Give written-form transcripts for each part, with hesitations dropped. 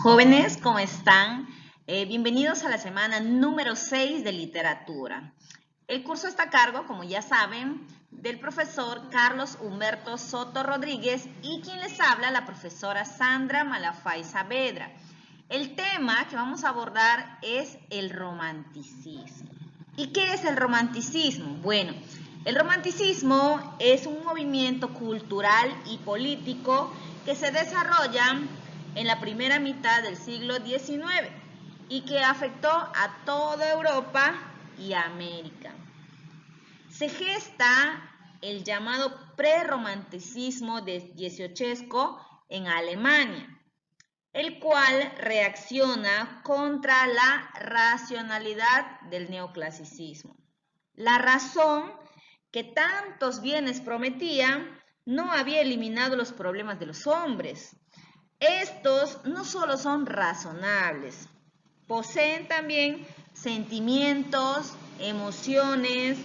Jóvenes, ¿cómo están? Bienvenidos a la semana número 6 de literatura. El curso está a cargo, como ya saben, del profesor Carlos Humberto Soto Rodríguez y quien les habla, la profesora Sandra Malafay Saavedra. El tema que vamos a abordar es el romanticismo. ¿Y qué es el romanticismo? Bueno, el romanticismo es un movimiento cultural y político que se desarrolla en la primera mitad del siglo XIX y que afectó a toda Europa y América. Se gesta el llamado prerromanticismo dieciochesco en Alemania, el cual reacciona contra la racionalidad del neoclasicismo. La razón que tantos bienes prometía no había eliminado los problemas de los hombres. Estos no solo son razonables, poseen también sentimientos, emociones,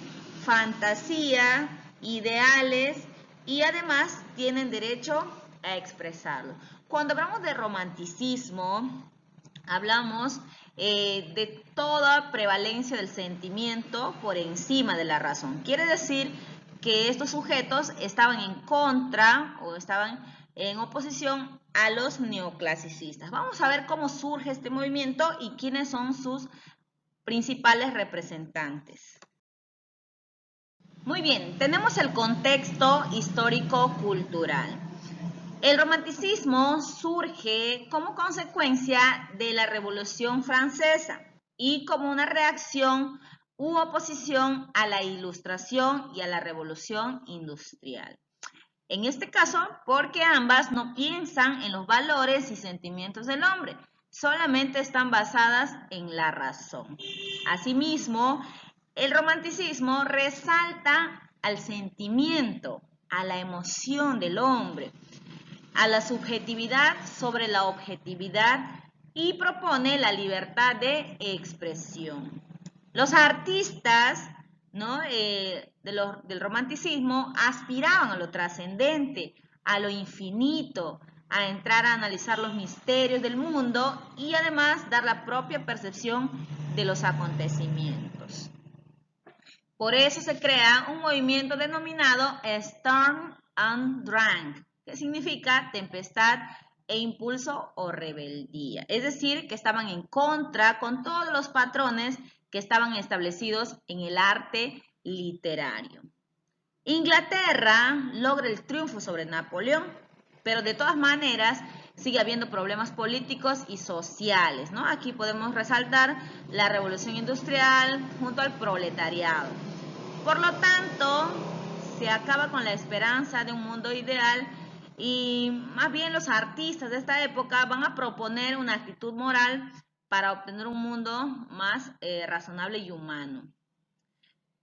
fantasía, ideales y además tienen derecho a expresarlo. Cuando hablamos de romanticismo, hablamos de toda prevalencia del sentimiento por encima de la razón. Quiere decir que estos sujetos estaban en contra o estaban en oposición a los neoclasicistas. Vamos a ver cómo surge este movimiento y quiénes son sus principales representantes. Muy bien, tenemos el contexto histórico-cultural. El romanticismo surge como consecuencia de la Revolución Francesa y como una reacción u oposición a la Ilustración y a la Revolución Industrial. En este caso, porque ambas no piensan en los valores y sentimientos del hombre, solamente están basadas en la razón. Asimismo, el romanticismo resalta al sentimiento, a la emoción del hombre, a la subjetividad sobre la objetividad y propone la libertad de expresión. Los artistas del romanticismo aspiraban a lo trascendente, a lo infinito, a entrar a analizar los misterios del mundo y además dar la propia percepción de los acontecimientos. Por eso se crea un movimiento denominado Sturm und Drang, que significa tempestad e impulso o rebeldía. Es decir, que estaban en contra con todos los patrones que estaban establecidos en el arte literario. Inglaterra logra el triunfo sobre Napoleón, pero de todas maneras sigue habiendo problemas políticos y sociales, ¿no? Aquí podemos resaltar la revolución industrial junto al proletariado. Por lo tanto, se acaba con la esperanza de un mundo ideal y más bien los artistas de esta época van a proponer una actitud moral para obtener un mundo más razonable y humano.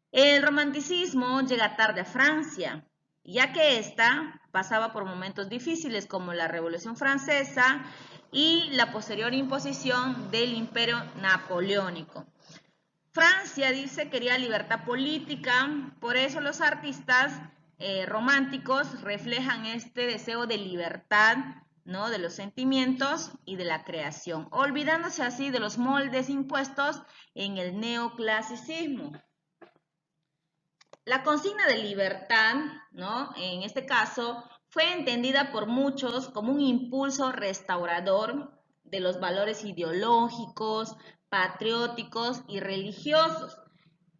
El romanticismo llega tarde a Francia, ya que ésta pasaba por momentos difíciles como la Revolución Francesa y la posterior imposición del Imperio Napoleónico. Francia, dice, quería libertad política, por eso los artistas románticos reflejan este deseo de libertad, ¿no?, de los sentimientos y de la creación, olvidándose así de los moldes impuestos en el neoclasicismo. La consigna de libertad, ¿no?, en este caso, fue entendida por muchos como un impulso restaurador de los valores ideológicos, patrióticos y religiosos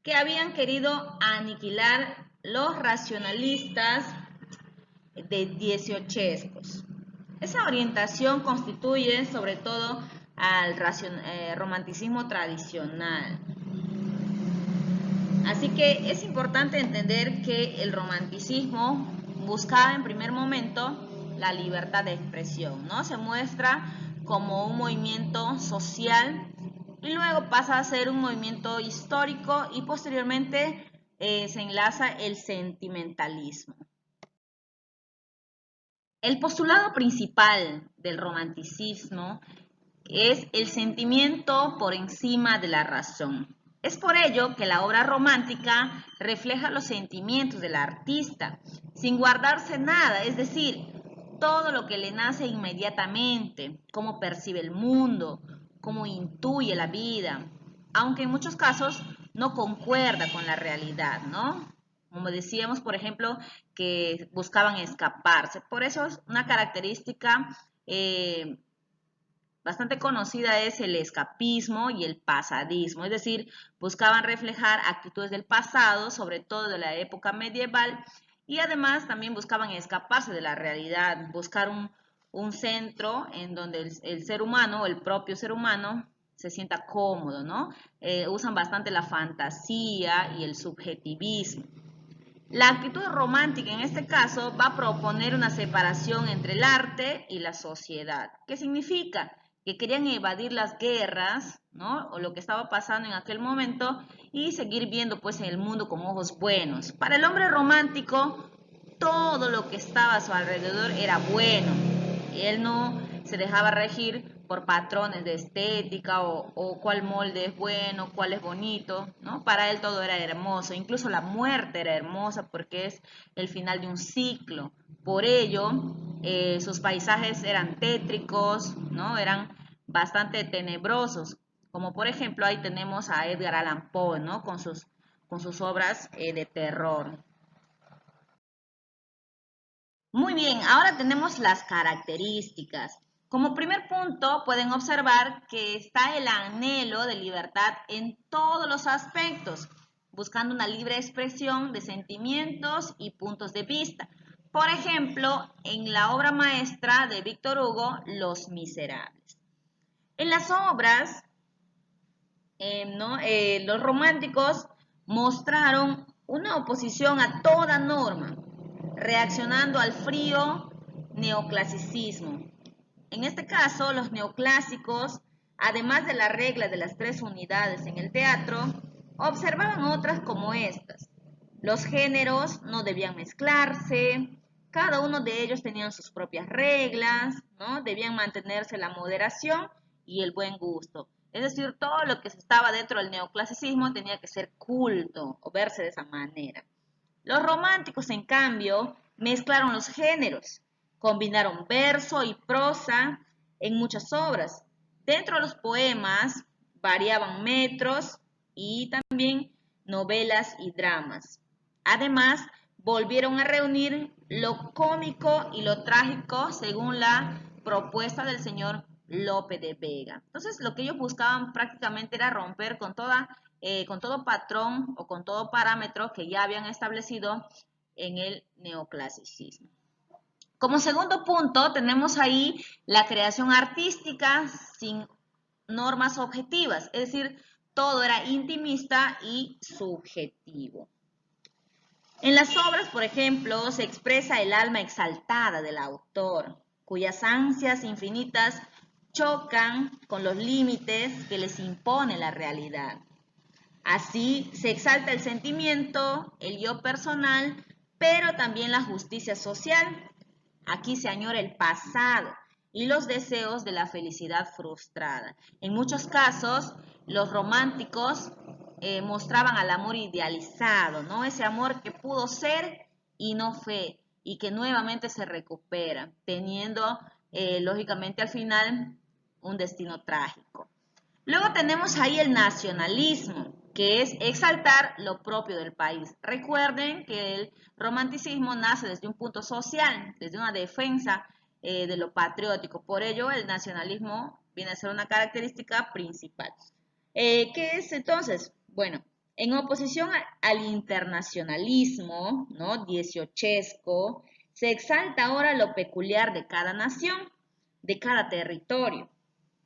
que habían querido aniquilar los racionalistas de dieciochescos. Esa orientación constituye sobre todo al romanticismo tradicional. Así que es importante entender que el romanticismo buscaba en primer momento la libertad de expresión, ¿no? Se muestra como un movimiento social y luego pasa a ser un movimiento histórico y posteriormente se enlaza el sentimentalismo. El postulado principal del romanticismo es el sentimiento por encima de la razón. Es por ello que la obra romántica refleja los sentimientos del artista, sin guardarse nada, es decir, todo lo que le nace inmediatamente, cómo percibe el mundo, cómo intuye la vida, aunque en muchos casos no concuerda con la realidad, ¿no? Como decíamos, por ejemplo, que buscaban escaparse. Por eso es una característica bastante conocida es el escapismo y el pasadismo, es decir, buscaban reflejar actitudes del pasado, sobre todo de la época medieval, y además también buscaban escaparse de la realidad, buscar un centro en donde el ser humano, el propio ser humano, se sienta cómodo, ¿no? Usan bastante la fantasía y el subjetivismo. La actitud romántica en este caso va a proponer una separación entre el arte y la sociedad. ¿Qué significa? Que querían evadir las guerras, ¿no? O lo que estaba pasando en aquel momento y seguir viendo pues el mundo con ojos buenos. Para el hombre romántico, todo lo que estaba a su alrededor era bueno. Él no se dejaba regir por patrones de estética o cuál molde es bueno, cuál es bonito, ¿no? Para él todo era hermoso, incluso la muerte era hermosa porque es el final de un ciclo. Por ello, sus paisajes eran tétricos, ¿no? Eran bastante tenebrosos, como por ejemplo ahí tenemos a Edgar Allan Poe, ¿no? Con sus obras de terror. Muy bien, ahora tenemos las características. Como primer punto, pueden observar que está el anhelo de libertad en todos los aspectos, buscando una libre expresión de sentimientos y puntos de vista. Por ejemplo, en la obra maestra de Víctor Hugo, Los Miserables. En las obras, los románticos mostraron una oposición a toda norma, reaccionando al frío neoclasicismo. En este caso, los neoclásicos, además de la regla de las 3 unidades en el teatro, observaban otras como estas. Los géneros no debían mezclarse, cada uno de ellos tenían sus propias reglas, ¿no? Debían mantenerse la moderación y el buen gusto. Es decir, todo lo que estaba dentro del neoclasicismo tenía que ser culto o verse de esa manera. Los románticos, en cambio, mezclaron los géneros, combinaron verso y prosa en muchas obras. Dentro de los poemas variaban metros y también novelas y dramas. Además, volvieron a reunir lo cómico y lo trágico según la propuesta del señor Lope de Vega. Entonces, lo que ellos buscaban prácticamente era romper con todo patrón o con todo parámetro que ya habían establecido en el neoclasicismo. Como segundo punto, tenemos ahí la creación artística sin normas objetivas, es decir, todo era intimista y subjetivo. En las obras, por ejemplo, se expresa el alma exaltada del autor, cuyas ansias infinitas chocan con los límites que les impone la realidad. Así se exalta el sentimiento, el yo personal, pero también la justicia social. Aquí se añora el pasado y los deseos de la felicidad frustrada. En muchos casos, los románticos mostraban al amor idealizado, ¿no? Ese amor que pudo ser y no fue, y que nuevamente se recupera, teniendo, lógicamente, al final un destino trágico. Luego tenemos ahí el nacionalismo, que es exaltar lo propio del país. Recuerden que el romanticismo nace desde un punto social, desde una defensa de lo patriótico. Por ello, el nacionalismo viene a ser una característica principal. ¿Qué es entonces? Bueno, en oposición al internacionalismo, ¿no? Dieciochesco, se exalta ahora lo peculiar de cada nación, de cada territorio.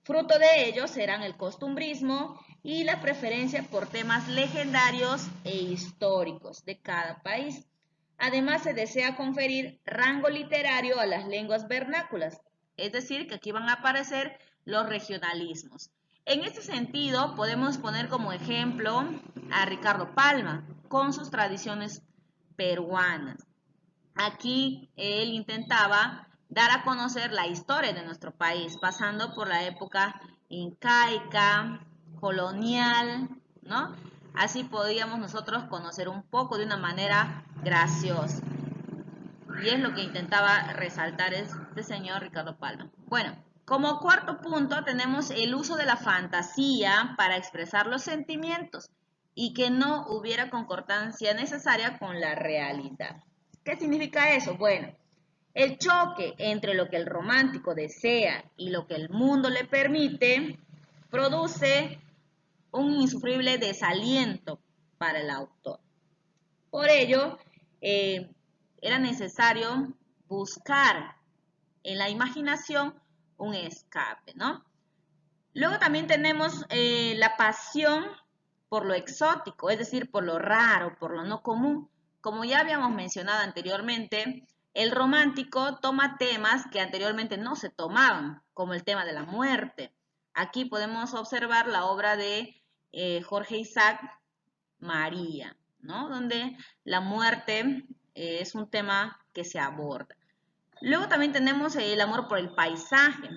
Fruto de ello serán el costumbrismo y la preferencia por temas legendarios e históricos de cada país. Además, se desea conferir rango literario a las lenguas vernáculas, es decir, que aquí van a aparecer los regionalismos. En este sentido, podemos poner como ejemplo a Ricardo Palma con sus tradiciones peruanas. Aquí él intentaba dar a conocer la historia de nuestro país, pasando por la época incaica, colonial, ¿no? Así podíamos nosotros conocer un poco de una manera graciosa. Y es lo que intentaba resaltar este señor Ricardo Palma. Bueno, como cuarto punto tenemos el uso de la fantasía para expresar los sentimientos y que no hubiera concordancia necesaria con la realidad. ¿Qué significa eso? Bueno, el choque entre lo que el romántico desea y lo que el mundo le permite produce un insufrible desaliento para el autor. Por ello, era necesario buscar en la imaginación un escape, ¿no? Luego también tenemos la pasión por lo exótico, es decir, por lo raro, por lo no común. Como ya habíamos mencionado anteriormente, el romántico toma temas que anteriormente no se tomaban, como el tema de la muerte. Aquí podemos observar la obra de Jorge Isaac María, ¿no? Donde la muerte es un tema que se aborda. Luego también tenemos el amor por el paisaje.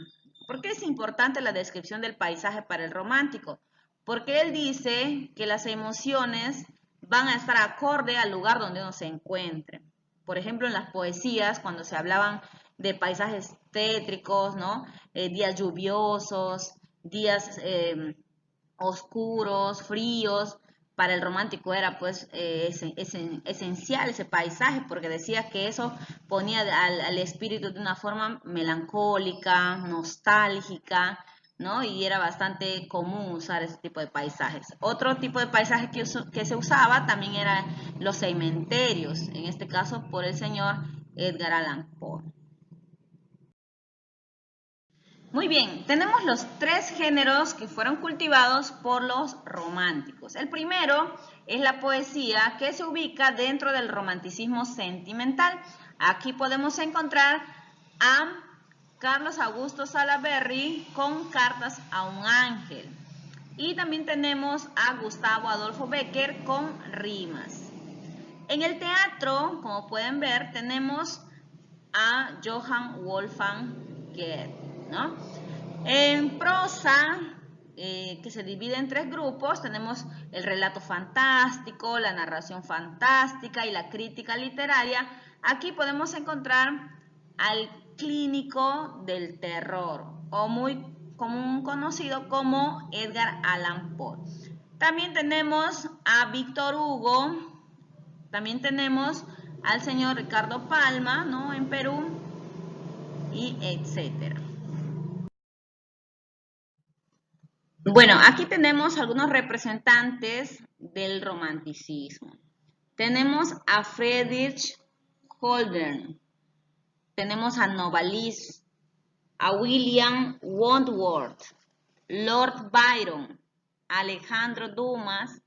¿Por qué es importante la descripción del paisaje para el romántico? Porque él dice que las emociones van a estar acorde al lugar donde uno se encuentre. Por ejemplo, en las poesías, cuando se hablaban de paisajes tétricos, ¿no? Días lluviosos, días oscuros, fríos. Para el romántico era pues esencial ese paisaje porque decía que eso ponía al espíritu de una forma melancólica, nostálgica, ¿no? Y era bastante común usar ese tipo de paisajes. Otro tipo de paisaje que se usaba también eran los cementerios, en este caso por el señor Edgar Allan Poe. Muy bien, tenemos los tres géneros que fueron cultivados por los románticos. El primero es la poesía, que se ubica dentro del romanticismo sentimental. Aquí podemos encontrar a Carlos Augusto Salaberry con Cartas a un ángel. Y también tenemos a Gustavo Adolfo Bécquer con Rimas. En el teatro, como pueden ver, tenemos a Johann Wolfgang Goethe, ¿no? En prosa, que se divide en tres grupos, tenemos el relato fantástico, la narración fantástica y la crítica literaria. Aquí podemos encontrar al clínico del terror, o muy común conocido como Edgar Allan Poe. También tenemos a Víctor Hugo, también tenemos al señor Ricardo Palma, ¿no? En Perú, y etcétera. Bueno, aquí tenemos algunos representantes del romanticismo. Tenemos a Friedrich Holderlin, tenemos a Novalis, a William Wordsworth, Lord Byron, Alejandro Dumas,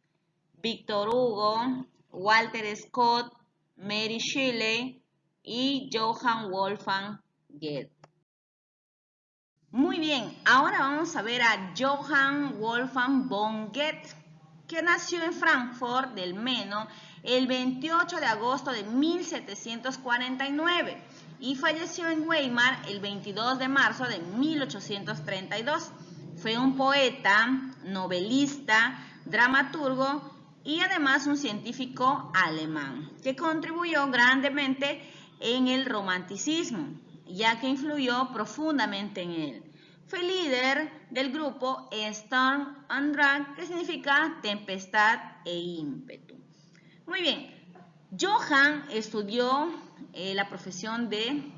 Víctor Hugo, Walter Scott, Mary Shelley y Johann Wolfgang Goethe. Muy bien, ahora vamos a ver a Johann Wolfgang von Goethe, que nació en Frankfurt del Meno el 28 de agosto de 1749 y falleció en Weimar el 22 de marzo de 1832. Fue un poeta, novelista, dramaturgo y además un científico alemán que contribuyó grandemente en el romanticismo, ya que influyó profundamente en él. Fue líder del grupo Storm and Drag, que significa tempestad e ímpetu. Muy bien, Johann estudió la profesión de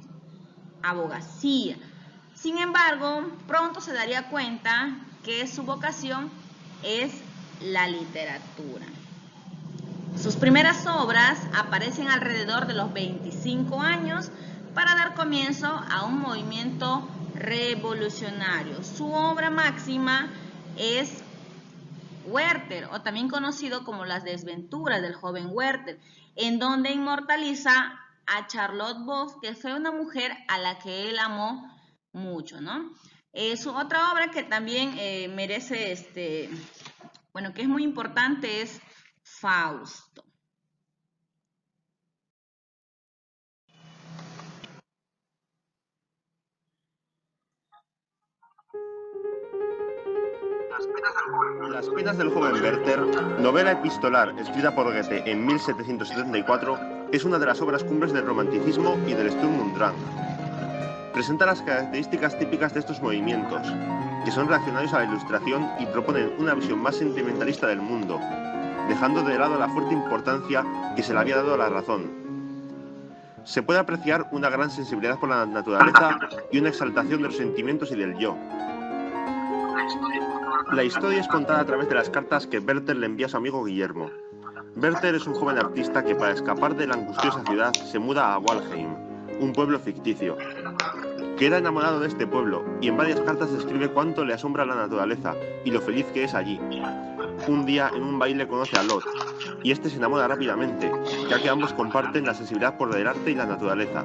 abogacía. Sin embargo, pronto se daría cuenta que su vocación es la literatura. Sus primeras obras aparecen alrededor de los 25 años para dar comienzo a un movimiento revolucionario. Su obra máxima es Werther, o también conocido como Las desventuras del joven Werther, en donde inmortaliza a Charlotte Boff, que fue una mujer a la que él amó mucho, ¿no? Su otra obra que también merece, bueno, que es muy importante es Fausto. Las penas del joven Werther, novela epistolar escrita por Goethe en 1774, es una de las obras cumbres del romanticismo y del Sturm und Drang. Presenta las características típicas de estos movimientos, que son reaccionarios a la Ilustración y proponen una visión más sentimentalista del mundo, dejando de lado la fuerte importancia que se le había dado a la razón. Se puede apreciar una gran sensibilidad por la naturaleza y una exaltación de los sentimientos y del yo. La historia es contada a través de las cartas que Werther le envía a su amigo Guillermo. Werther es un joven artista que para escapar de la angustiosa ciudad se muda a Walheim, un pueblo ficticio. Queda enamorado de este pueblo y en varias cartas describe cuánto le asombra la naturaleza y lo feliz que es allí. Un día en un baile conoce a Lot y este se enamora rápidamente, ya que ambos comparten la sensibilidad por el arte y la naturaleza.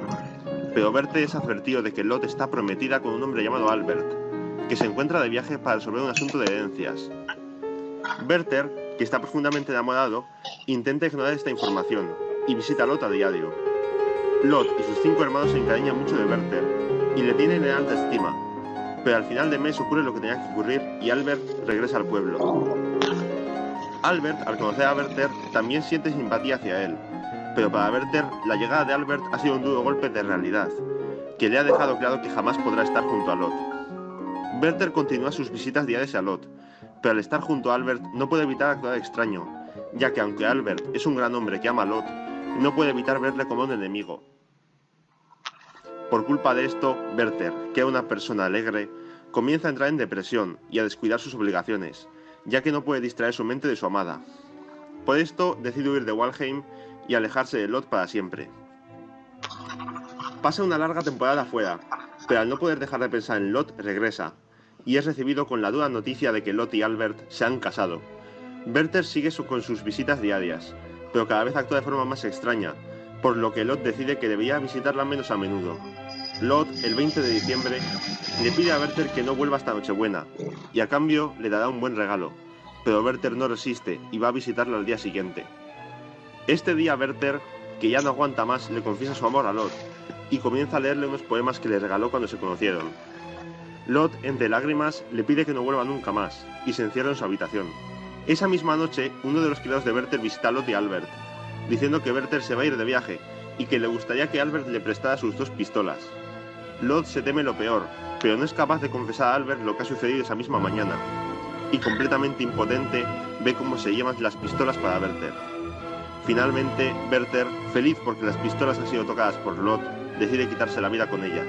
Pero Werther es advertido de que Lot está prometida con un hombre llamado Albert, que se encuentra de viaje para resolver un asunto de herencias. Werther, que está profundamente enamorado, intenta ignorar esta información y visita a Lot a diario. Lot y sus 5 hermanos se encariñan mucho de Werther y le tienen en alta estima, pero al final de mes ocurre lo que tenía que ocurrir y Albert regresa al pueblo. Albert, al conocer a Werther, también siente simpatía hacia él, pero para Werther la llegada de Albert ha sido un duro golpe de realidad, que le ha dejado claro que jamás podrá estar junto a Lot. Werther continúa sus visitas diarias a Lot, pero al estar junto a Albert no puede evitar actuar extraño, ya que aunque Albert es un gran hombre que ama a Lot, no puede evitar verle como un enemigo. Por culpa de esto, Werther, que era una persona alegre, comienza a entrar en depresión y a descuidar sus obligaciones, ya que no puede distraer su mente de su amada. Por esto decide huir de Walheim y alejarse de Lot para siempre. Pasa una larga temporada fuera, pero al no poder dejar de pensar en Lot regresa, y es recibido con la dura noticia de que Lot y Albert se han casado. Werther sigue con sus visitas diarias, pero cada vez actúa de forma más extraña, por lo que Lot decide que debería visitarla menos a menudo. Lot, el 20 de diciembre, le pide a Werther que no vuelva hasta Nochebuena, y a cambio le dará un buen regalo, pero Werther no resiste y va a visitarla al día siguiente. Este día Werther, que ya no aguanta más, le confiesa su amor a Lot, y comienza a leerle unos poemas que le regaló cuando se conocieron. Lot, entre lágrimas, le pide que no vuelva nunca más, y se encierra en su habitación. Esa misma noche, uno de los criados de Werther visita a Lot y a Albert, diciendo que Werther se va a ir de viaje, y que le gustaría que Albert le prestara sus 2 pistolas. Lot se teme lo peor, pero no es capaz de confesar a Albert lo que ha sucedido esa misma mañana, y completamente impotente, ve cómo se llevan las pistolas para Werther. Finalmente, Werther, feliz porque las pistolas han sido tocadas por Lot, decide quitarse la vida con ellas.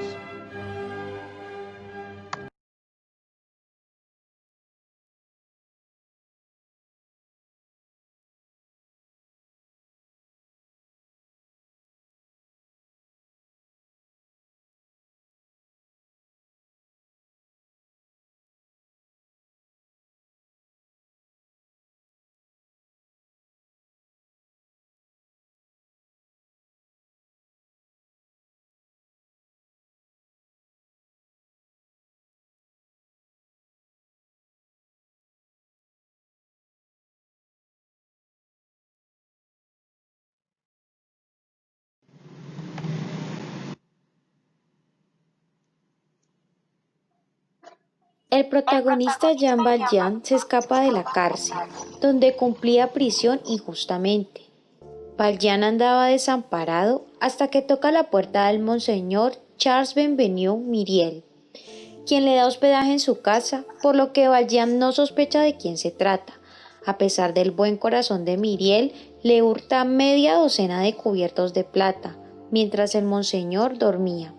El protagonista Jean Valjean se escapa de la cárcel, donde cumplía prisión injustamente. Valjean andaba desamparado hasta que toca la puerta del monseñor Charles Benvenu Myriel, quien le da hospedaje en su casa, por lo que Valjean no sospecha de quién se trata. A pesar del buen corazón de Myriel, le hurta media docena de cubiertos de plata, mientras el monseñor dormía.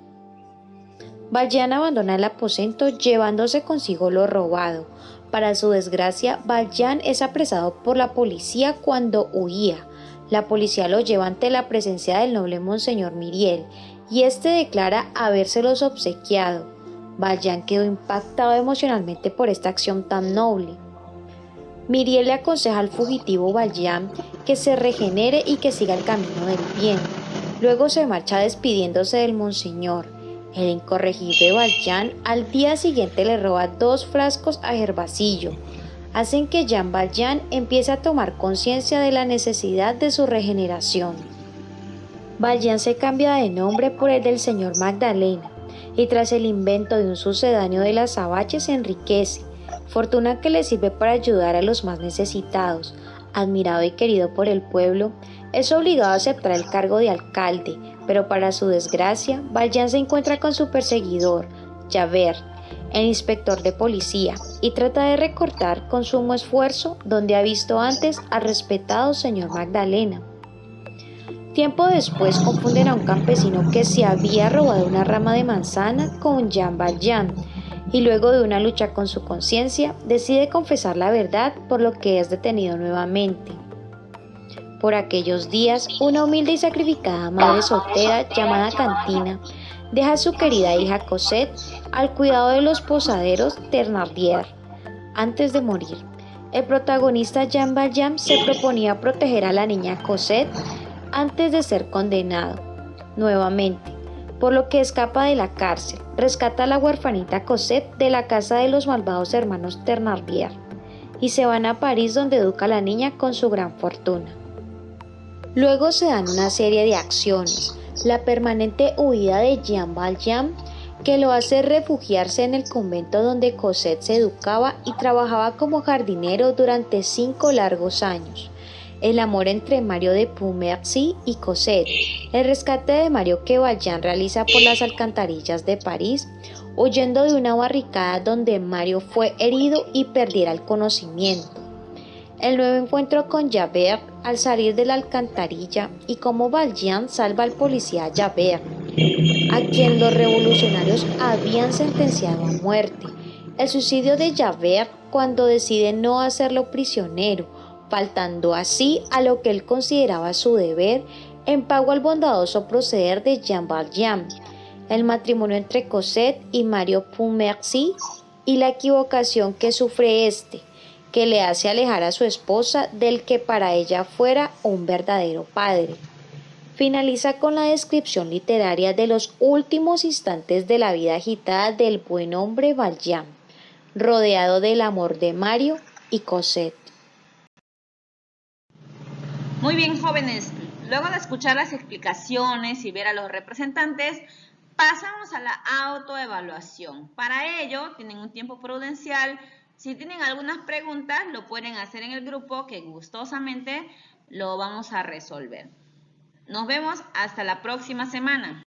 Valjean abandona el aposento llevándose consigo lo robado. Para su desgracia, Valjean es apresado por la policía cuando huía. La policía lo lleva ante la presencia del noble monseñor Myriel y este declara habérselos obsequiado. Valjean quedó impactado emocionalmente por esta acción tan noble. Myriel le aconseja al fugitivo Valjean que se regenere y que siga el camino del bien. Luego se marcha despidiéndose del monseñor. El incorregible Valjean al día siguiente le roba 2 frascos a Gervasillo. Hacen que Jean Valjean empiece a tomar conciencia de la necesidad de su regeneración. Valjean se cambia de nombre por el del señor Magdalena y tras el invento de un sucedáneo de las Sabache se enriquece, fortuna que le sirve para ayudar a los más necesitados. Admirado y querido por el pueblo, es obligado a aceptar el cargo de alcalde, pero para su desgracia, Valjean se encuentra con su perseguidor, Javert, el inspector de policía, y trata de recortar con sumo esfuerzo donde ha visto antes al respetado señor Magdalena. Tiempo después confunden a un campesino que se había robado una rama de manzana con Jean Valjean, y luego de una lucha con su conciencia, decide confesar la verdad, por lo que es detenido nuevamente. Por aquellos días, una humilde y sacrificada madre soltera llamada Cantina deja a su querida hija Cosette al cuidado de los posaderos Thénardier. Antes de morir, el protagonista Jean Valjean se proponía proteger a la niña Cosette antes de ser condenado nuevamente, por lo que escapa de la cárcel, rescata a la huerfanita Cosette de la casa de los malvados hermanos Thénardier y se van a París, donde educa a la niña con su gran fortuna. Luego se dan una serie de acciones: la permanente huida de Jean Valjean, que lo hace refugiarse en el convento donde Cosette se educaba y trabajaba como jardinero durante 5 largos años; el amor entre Mario de Pontmercy y Cosette; el rescate de Mario que Valjean realiza por las alcantarillas de París, huyendo de una barricada donde Mario fue herido y perdiera el conocimiento; el nuevo encuentro con Javert al salir de la alcantarilla y cómo Valjean salva al policía Javert, a quien los revolucionarios habían sentenciado a muerte; el suicidio de Javert cuando decide no hacerlo prisionero, faltando así a lo que él consideraba su deber en pago al bondadoso proceder de Jean Valjean; el matrimonio entre Cosette y Mario Pontmercy y la equivocación que sufre éste, que le hace alejar a su esposa del que para ella fuera un verdadero padre. Finaliza con la descripción literaria de los últimos instantes de la vida agitada del buen hombre Valjean, rodeado del amor de Mario y Cosette. Muy bien, jóvenes, luego de escuchar las explicaciones y ver a los representantes, pasamos a la autoevaluación. Para ello, tienen un tiempo prudencial. Si tienen algunas preguntas, lo pueden hacer en el grupo, que gustosamente lo vamos a resolver. Nos vemos hasta la próxima semana.